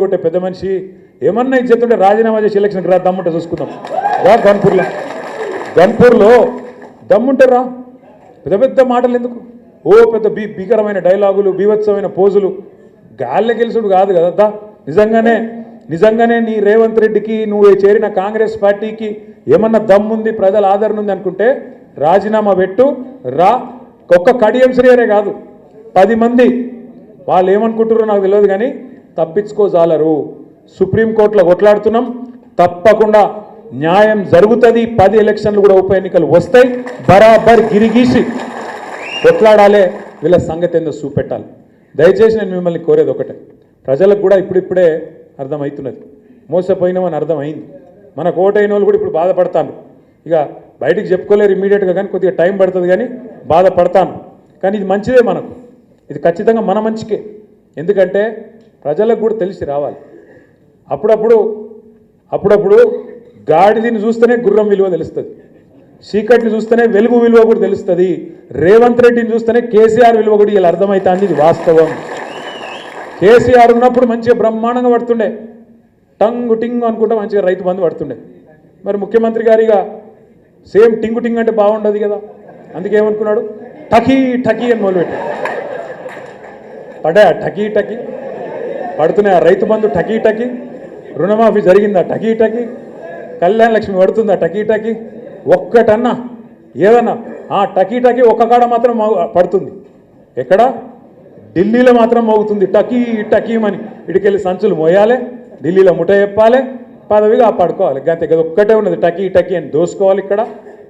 కొట్టే పెద్ద మనిషి ఏమన్నా ఇచ్చేస్తుంటే రాజీనామా చేసి ఎలక్షన్కి రా, దమ్ముంటే చూసుకుందాం. రా గన్పూర్లో దమ్ముంటే రా, పెద్ద పెద్ద మాటలు ఎందుకు? ఓ పెద్ద భీకరమైన డైలాగులు, బీభత్సమైన పోజులు, గాల్లె గెలుసుడు కాదు కదా. నిజంగానే నీ రేవంత్ రెడ్డికి నువ్వు చేరిన కాంగ్రెస్ పార్టీకి ఏమన్నా దమ్ముంది, ప్రజల ఆదరణ ఉంది అనుకుంటే రాజీనామా పెట్టు, రా. ఒక్క కడియం శ్రీయరే కాదు, 10 మంది వాళ్ళు ఏమనుకుంటారో నాకు తెలియదు కానీ తప్పించుకోజాలరు. సుప్రీంకోర్టులో కొట్లాడుతున్నాం, తప్పకుండా న్యాయం జరుగుతుంది. 10 ఎలక్షన్లు కూడా ఉప ఎన్నికలు వస్తాయి, బరాబర్ గిరిగీసి కొట్లాడాలి. వీళ్ళ సంగతి ఏందో చూపెట్టాలి. దయచేసి నేను మిమ్మల్ని కోరేది ఒకటే, ప్రజలకు కూడా ఇప్పుడిప్పుడే అర్థమవుతున్నది, మోసపోయినామని అర్థమైంది. మనకు ఓటైన వాళ్ళు కూడా ఇప్పుడు బాధపడతాను. ఇక బయటికి చెప్పుకోలేరు ఇమ్మీడియట్గా, కానీ కొద్దిగా టైం పడుతుంది, కానీ బాధపడతాను. కానీ ఇది మంచిదే, మనకు ఇది ఖచ్చితంగా మన మంచికే. ఎందుకంటే ప్రజలకు కూడా తెలిసి రావాలి. అప్పుడప్పుడు గాడిదని చూస్తేనే గుర్రం విలువ తెలుస్తుంది, చీకటిని చూస్తేనే వెలుగు విలువ కూడా తెలుస్తుంది. రేవంత్ రెడ్డిని చూస్తేనే కేసీఆర్ విలువ కూడా ఇలా అర్థమవుతుంది. ఇది వాస్తవం. కేసీఆర్ ఉన్నప్పుడు మంచిగా బ్రహ్మాండంగా పడుతుండే, టంగు టింగు అనుకుంటా మంచిగా రైతు బంధు పడుతుండే. మరి ముఖ్యమంత్రి గారిగా సేమ్ టింగు టింగ్ అంటే బాగుండదు కదా, అందుకే ఏమనుకున్నాడు, టకీ టకీ అని మొదలుపెట్టాడు. పడా టకీ టకీ పడుతున్నాయి, రైతు బంధు టకీ టకీ, రుణమాఫీ జరిగిందా టకీ టకీ, కళ్యాణ లక్ష్మి పడుతుందా టకీ టకీ, ఒక్కటన్నా ఏదన్నా టకీ టకీ ఒక్క కాడ మాత్రం పడుతుంది. ఎక్కడ? ఢిల్లీలో మాత్రం మోగుతుంది టకీ టకీమని. ఇటుకెళ్ళి సంచులు మోయాలి, ఢిల్లీలో ముఠ చెప్పాలి, పదవిగా పడుకోవాలి. గంతే కదా, ఒక్కటే ఉన్నది టకీ టకీ అని దోసుకోవాలి. ఇక్కడ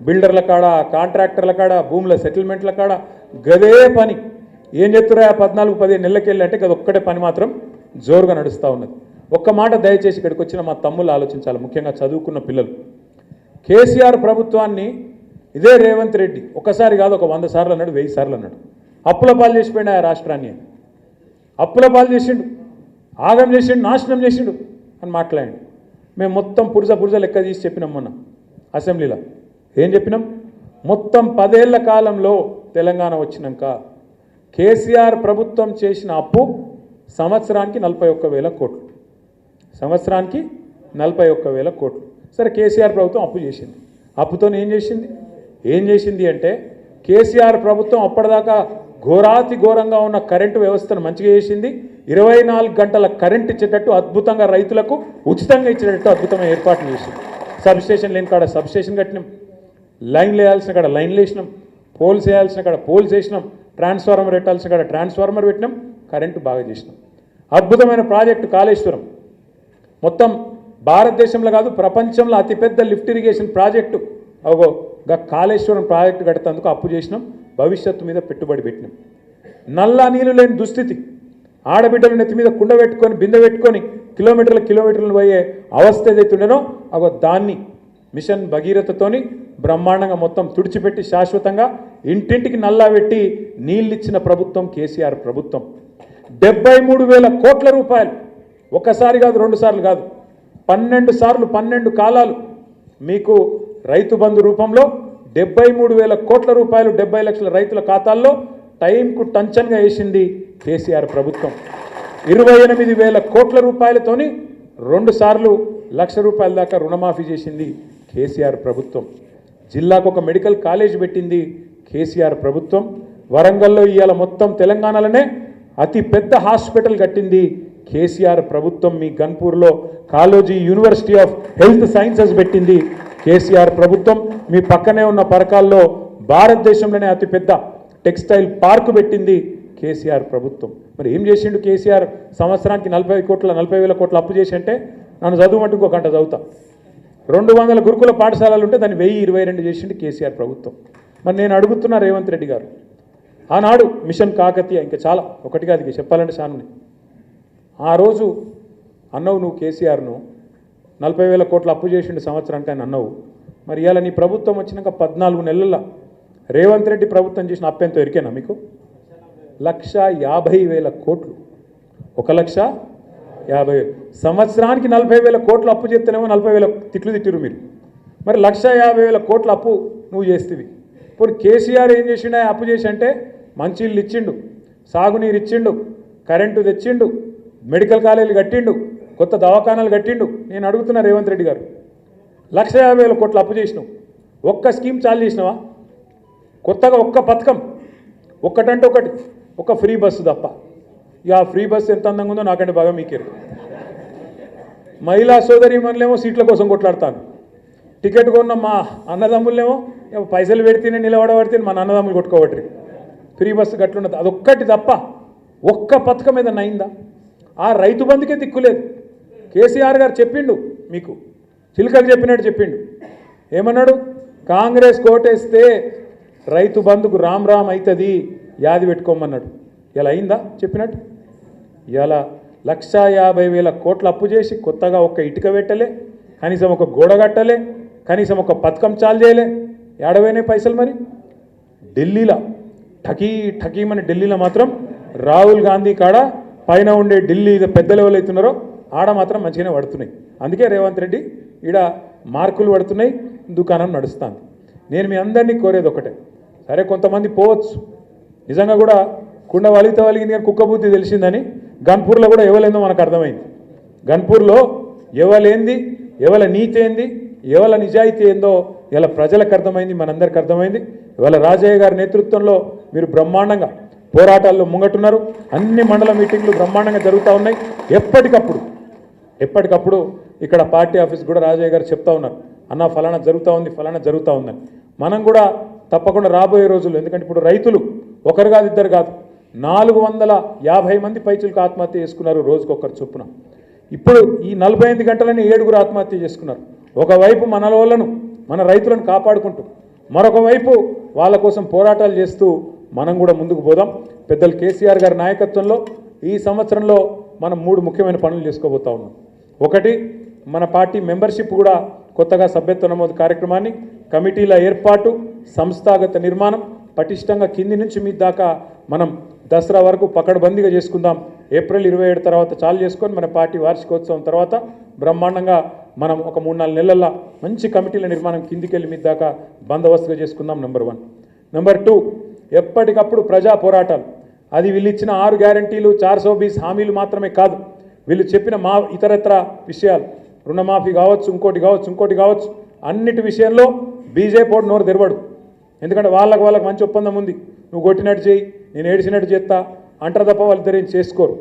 బిల్డర్ల కాడ, కాంట్రాక్టర్ల కాడ, భూముల సెటిల్మెంట్ల కాడ గదే పని. ఏం చెప్తురా 14-15 నెలలకెళ్ళి అంటే కదా ఒక్కటే పని మాత్రం జోరుగా నడుస్తూ ఉన్నది. ఒక్క మాట దయచేసి ఇక్కడికి వచ్చిన మా తమ్ముళ్ళు ఆలోచించాలి, ముఖ్యంగా చదువుకున్న పిల్లలు. కేసీఆర్ ప్రభుత్వాన్ని ఇదే రేవంత్ రెడ్డి ఒకసారి కాదు, ఒక 100 సార్లు అన్నాడు, 1000 సార్లు అన్నాడు. అప్పుల పాలు చేసిపోయినా ఆ రాష్ట్రాన్ని, అప్పుల పాలు చేసిండు, ఆగం చేసిండు, నాశనం చేసిండు అని మాట్లాడండి. మేము మొత్తం పురుజ లెక్క తీసి చెప్పినాం మొన్న అసెంబ్లీలో. ఏం చెప్పినాం? మొత్తం 10 ఏళ్ల కాలంలో తెలంగాణ వచ్చినాక కేసీఆర్ ప్రభుత్వం చేసిన అప్పు సంవత్సరానికి 41,000 కోట్లు, సంవత్సరానికి 41,000 కోట్లు. సరే, కేసీఆర్ ప్రభుత్వం అప్పు చేసింది. అప్పుతో ఏం చేసింది అంటే కేసీఆర్ ప్రభుత్వం అప్పటిదాకా ఘోరాతి ఘోరంగా ఉన్న కరెంటు వ్యవస్థను మంచిగా చేసింది. 24 గంటల కరెంట్ ఇచ్చేటట్టు అద్భుతంగా, రైతులకు ఉచితంగా ఇచ్చేటట్టు అద్భుతమైన ఏర్పాట్లు చేసింది. సబ్స్టేషన్ లేని కాడ సబ్స్టేషన్ కట్టినాం, లైన్లు వేయాల్సిన కాడ లైన్లు వేసినాం, పోల్స్ వేయాల్సిన కాడ పోల్స్ వేసినాం, ట్రాన్స్ఫార్మర్ పెట్టాల్సిన కాడ ట్రాన్స్ఫార్మర్ పెట్టినాం, కరెంటు బాగా చేసినాం. అద్భుతమైన ప్రాజెక్టు కాళేశ్వరం, మొత్తం భారతదేశంలో కాదు ప్రపంచంలో అతిపెద్ద lift irrigation project. Kaleshwaram project కట్టేందుకు అప్పు చేసినాం, భవిష్యత్తు మీద పెట్టుబడి పెట్టినాం. నల్లా నీళ్ళు లేని దుస్థితి, ఆడబిడ్డల నెత్తి మీద కుండ పెట్టుకొని బిందె పెట్టుకొని కిలోమీటర్లు పోయే అవస్థ ఏదైతుండేనో దాన్ని మిషన్ భగీరథతోని బ్రహ్మాండంగా మొత్తం తుడిచిపెట్టి శాశ్వతంగా ఇంటింటికి నల్లా పెట్టి నీళ్ళిచ్చిన ప్రభుత్వం కేసీఆర్ ప్రభుత్వం. 73,000 కోట్ల రూపాయలు, ఒకసారి కాదు, 2 సార్లు కాదు, 12 సార్లు 12 కాలాలు మీకు రైతు బంధు రూపంలో 73,000 కోట్ల రూపాయలు 70 లక్షల రైతుల ఖాతాల్లో టైంకు టంచన్గా వేసింది కేసీఆర్ ప్రభుత్వం. 28,000 కోట్ల రూపాయలతోని 2 సార్లు ₹1,00,000 దాకా రుణమాఫీ చేసింది కేసీఆర్ ప్రభుత్వం. జిల్లాకు ఒక మెడికల్ కాలేజ్ పెట్టింది కేసీఆర్ ప్రభుత్వం. వరంగల్లో ఇవాళ మొత్తం తెలంగాణలోనే అతి పెద్ద హాస్పిటల్ కట్టింది కేసీఆర్ ప్రభుత్వం. మీ గన్పూర్లో Kaloji university of health sciences పెట్టింది కేసీఆర్ ప్రభుత్వం. మీ పక్కనే ఉన్న పరకాల్లో భారతదేశంలోనే అతిపెద్ద టెక్స్టైల్ పార్కు పెట్టింది కేసీఆర్ ప్రభుత్వం. మరి ఏం చేసిండు కేసీఆర్? సంవత్సరానికి 40,000 కోట్ల అప్పు చేసి అంటే నన్ను చదువుమంటే ఇంకో గంట చదువుతా. 200 గురుకుల పాఠశాలలు ఉంటే దాన్ని 1022 చేసిండు కేసీఆర్ ప్రభుత్వం. మరి నేను అడుగుతున్నా రేవంత్ రెడ్డి గారు, ఆనాడు మిషన్ కాకతీయ, ఇంకా చాలా ఒకటిగా అది చెప్పాలంటే చాలునే. ఆ రోజు అన్నవు నువ్వు కేసీఆర్ను 40,000 కోట్ల అప్పు చేసిండు సంవత్సరానికి అని అన్నవు. మరి ఇవాళ నీ ప్రభుత్వం వచ్చినాక 14 నెలల రేవంత్ రెడ్డి ప్రభుత్వం చేసిన అప్పు ఎంతో ఎరికేనా మీకు? 1,50,000 కోట్లు, 1,50,000. సంవత్సరానికి 40,000 కోట్లు అప్పు చేస్తేనేమో 40,000 తిట్లు తిట్టిరు మీరు. మరి 1,50,000 కోట్ల అప్పు నువ్వు చేస్తేవి. ఇప్పుడు కేసీఆర్ ఏం చేసిండు? అప్పు చేసి అంటే మంచినీళ్ళు ఇచ్చిండు, సాగునీరు ఇచ్చిండు, కరెంటు తెచ్చిండు, మెడికల్ కాలేజీలు కట్టిండు, కొత్త దవాఖానాలు కట్టిండు. నేను అడుగుతున్నా రేవంత్ రెడ్డి గారు, 1,50,000 కోట్ల అప్పు చేసినావు, ఒక్క స్కీమ్ చాలు చేసినావా? కొత్తగా ఒక్క పథకం ఒక్కటంటే ఒకటి, ఒక ఫ్రీ బస్సు తప్ప. ఇక ఆ ఫ్రీ బస్సు ఎంత అందంగా ఉందో నాకంటే బాగా మీకేరు. మహిళా సోదరి మనలేమో సీట్ల కోసం కొట్లాడతాను, టికెట్ కొన్న మా అన్నదమ్ములేమో పైసలు పెడితేనే నిలబడబడితే మన అన్నదమ్ములు కొట్టుకోబట్టి ఫ్రీ బస్సు గట్లున్నది. అదొక్కటి తప్ప ఒక్క పథకం ఏదన్నా అయిందా? ఆ రైతు బంధుకే దిక్కులేదు. కేసీఆర్ గారు చెప్పిండు, మీకు చిలుకలు చెప్పినట్టు చెప్పిండు. ఏమన్నాడు? కాంగ్రెస్ కోటేస్తే రైతు బంధుకు రామ్ రామ్ అవుతుంది, యాది పెట్టుకోమన్నాడు. ఇలా అయిందా చెప్పినట్టు? ఇలా 1,50,000 కోట్ల అప్పు చేసి కొత్తగా ఒక్క ఇటుక పెట్టలే, కనీసం ఒక గోడ కట్టలే, కనీసం ఒక పథకం చాలు చేయలే. ఏడవైనా పైసలు మరి? ఢిల్లీలో ఠకీమని ఢిల్లీలో మాత్రం రాహుల్ గాంధీ కాడ పైన ఉండే ఢిల్లీ పెద్ద లెవెల్ అవుతున్నారో ఆడ మాత్రం మంచిగానే పడుతున్నాయి. అందుకే రేవంత్ రెడ్డి ఈడ మార్కులు పడుతున్నాయి, దుకాణం నడుస్తుంది. నేను మీ అందరినీ కోరేది ఒకటే, సరే కొంతమంది పోవచ్చు, నిజంగా కూడా కుండ వలిగింది కానీ కుక్క బుద్ధి తెలిసిందని గన్పూర్లో కూడా ఎవలేందో మనకు అర్థమైంది. గన్పూర్లో ఎవలేంది, ఎవల నీతి ఏంది, ఎవల నిజాయితీ ఏందో ఇలా ప్రజలకు అర్థమైంది, మనందరికి అర్థమైంది. ఇవాళ రాజయ్య గారి నేతృత్వంలో మీరు బ్రహ్మాండంగా పోరాటాల్లో ముంగట్టున్నారు. అన్ని మండల మీటింగ్లు బ్రహ్మాండంగా జరుగుతూ ఉన్నాయి. ఎప్పటికప్పుడు ఇక్కడ పార్టీ ఆఫీస్ కూడా రాజయ్య గారు చెప్తా ఉన్నారు, అన్న ఫలానా జరుగుతూ ఉంది, ఫలానా జరుగుతూ ఉందని. మనం కూడా తప్పకుండా రాబోయే రోజుల్లో, ఎందుకంటే ఇప్పుడు రైతులు ఒకరు కాదు ఇద్దరు కాదు 450 మంది పైచులకు ఆత్మహత్య చేసుకున్నారు రోజుకొకరు చొప్పున. ఇప్పుడు ఈ 48 గంటలని 7 ఆత్మహత్య చేసుకున్నారు. ఒకవైపు మన వాళ్ళను, మన రైతులను కాపాడుకుంటూ, మరొక వైపు వాళ్ళ కోసం పోరాటాలు చేస్తూ మనం కూడా ముందుకు పోదాం. పెద్దలు కేసీఆర్ గారి నాయకత్వంలో ఈ సంవత్సరంలో మనం 3 ముఖ్యమైన పనులు చేసుకోబోతా ఉన్నాం. ఒకటి, మన పార్టీ మెంబర్షిప్ కూడా కొత్తగా సభ్యత్వ నమోదు కార్యక్రమాన్ని, కమిటీల ఏర్పాటు, సంస్థాగత నిర్మాణం పటిష్టంగా కింది నుంచి మీ దాకా మనం దసరా వరకు పకడ్బందీగా చేసుకుందాం. ఏప్రిల్ 27 తర్వాత చాలు చేసుకొని మన పార్టీ వార్షికోత్సవం తర్వాత బ్రహ్మాండంగా మనం ఒక 3-4 నెలల్లో మంచి కమిటీల నిర్మాణం కిందికెళ్ళి మీ దాకా బందోబస్తుగా చేసుకుందాం. నెంబర్ 1. నెంబర్ 2, ఎప్పటికప్పుడు ప్రజా పోరాటాలు. అది వీళ్ళు ఇచ్చిన 6 గ్యారంటీలు 420 హామీలు మాత్రమే కాదు, వీళ్ళు చెప్పిన ఇతరత్ర విషయాలు, రుణమాఫీ కావచ్చు, ఇంకోటి కావచ్చు, అన్నిటి విషయంలో బీజేపీ నోరు తెరవడు. ఎందుకంటే వాళ్ళకు మంచి ఒప్పందం ఉంది, నువ్వు కొట్టినట్టు చేయి, నేను ఏడిచినట్టు చేస్తా అంటారు తప్ప వాళ్ళిద్దరు ఏం చేసుకోరు.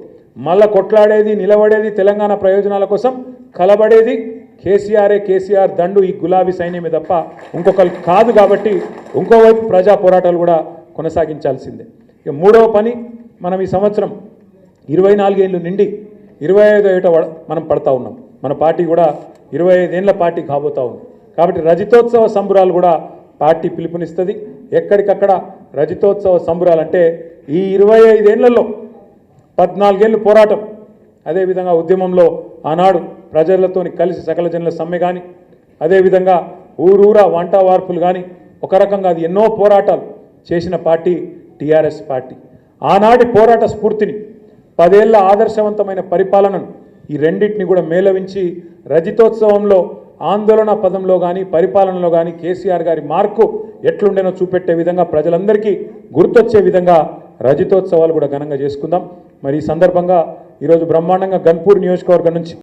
మళ్ళా కొట్లాడేది, నిలబడేది, తెలంగాణ ప్రయోజనాల కోసం కలబడేది కేసీఆర్ దండు, ఈ గులాబీ సైన్యమే తప్ప ఇంకొకరు కాదు. కాబట్టి ఇంకోవైపు ప్రజా పోరాటాలు కూడా కొనసాగించాల్సిందే. ఇక 3వ పని, మనం ఈ సంవత్సరం 24 ఏళ్ళు నిండి 25వ ఏట మనం పడతా ఉన్నాం. మన పార్టీ కూడా 25 ఏళ్ళ పార్టీ కాబోతా ఉంది. కాబట్టి రజతోత్సవ సంబురాలు కూడా పార్టీ పిలుపునిస్తుంది. ఎక్కడికక్కడ రజతోత్సవ సంబురాలు అంటే ఈ 25 ఏళ్లలో 14 ఏళ్ళు పోరాటం, అదేవిధంగా ఉద్యమంలో ఆనాడు ప్రజలతో కలిసి సకల జనుల సమ్మె కానీ, అదేవిధంగా ఊరూరా వంట వార్పులు కానీ, ఒక రకంగా అది ఎన్నో పోరాటాలు చేసిన పార్టీ టీఆర్ఎస్ పార్టీ. ఆనాటి పోరాట స్ఫూర్తిని, 10 ఏళ్ల ఆదర్శవంతమైన పరిపాలనను, ఈ రెండింటిని కూడా మేళవించి రజతోత్సవంలో ఆందోళన పదంలో కానీ పరిపాలనలో కానీ కేసీఆర్ గారి మార్కు ఎట్లుండేనో చూపెట్టే విధంగా, ప్రజలందరికీ గుర్తొచ్చే విధంగా రజతోత్సవాలు కూడా ఘనంగా చేసుకుందాం. మరి ఈ సందర్భంగా ఈరోజు బ్రహ్మాండంగా గన్పూర్ నియోజకవర్గం నుంచి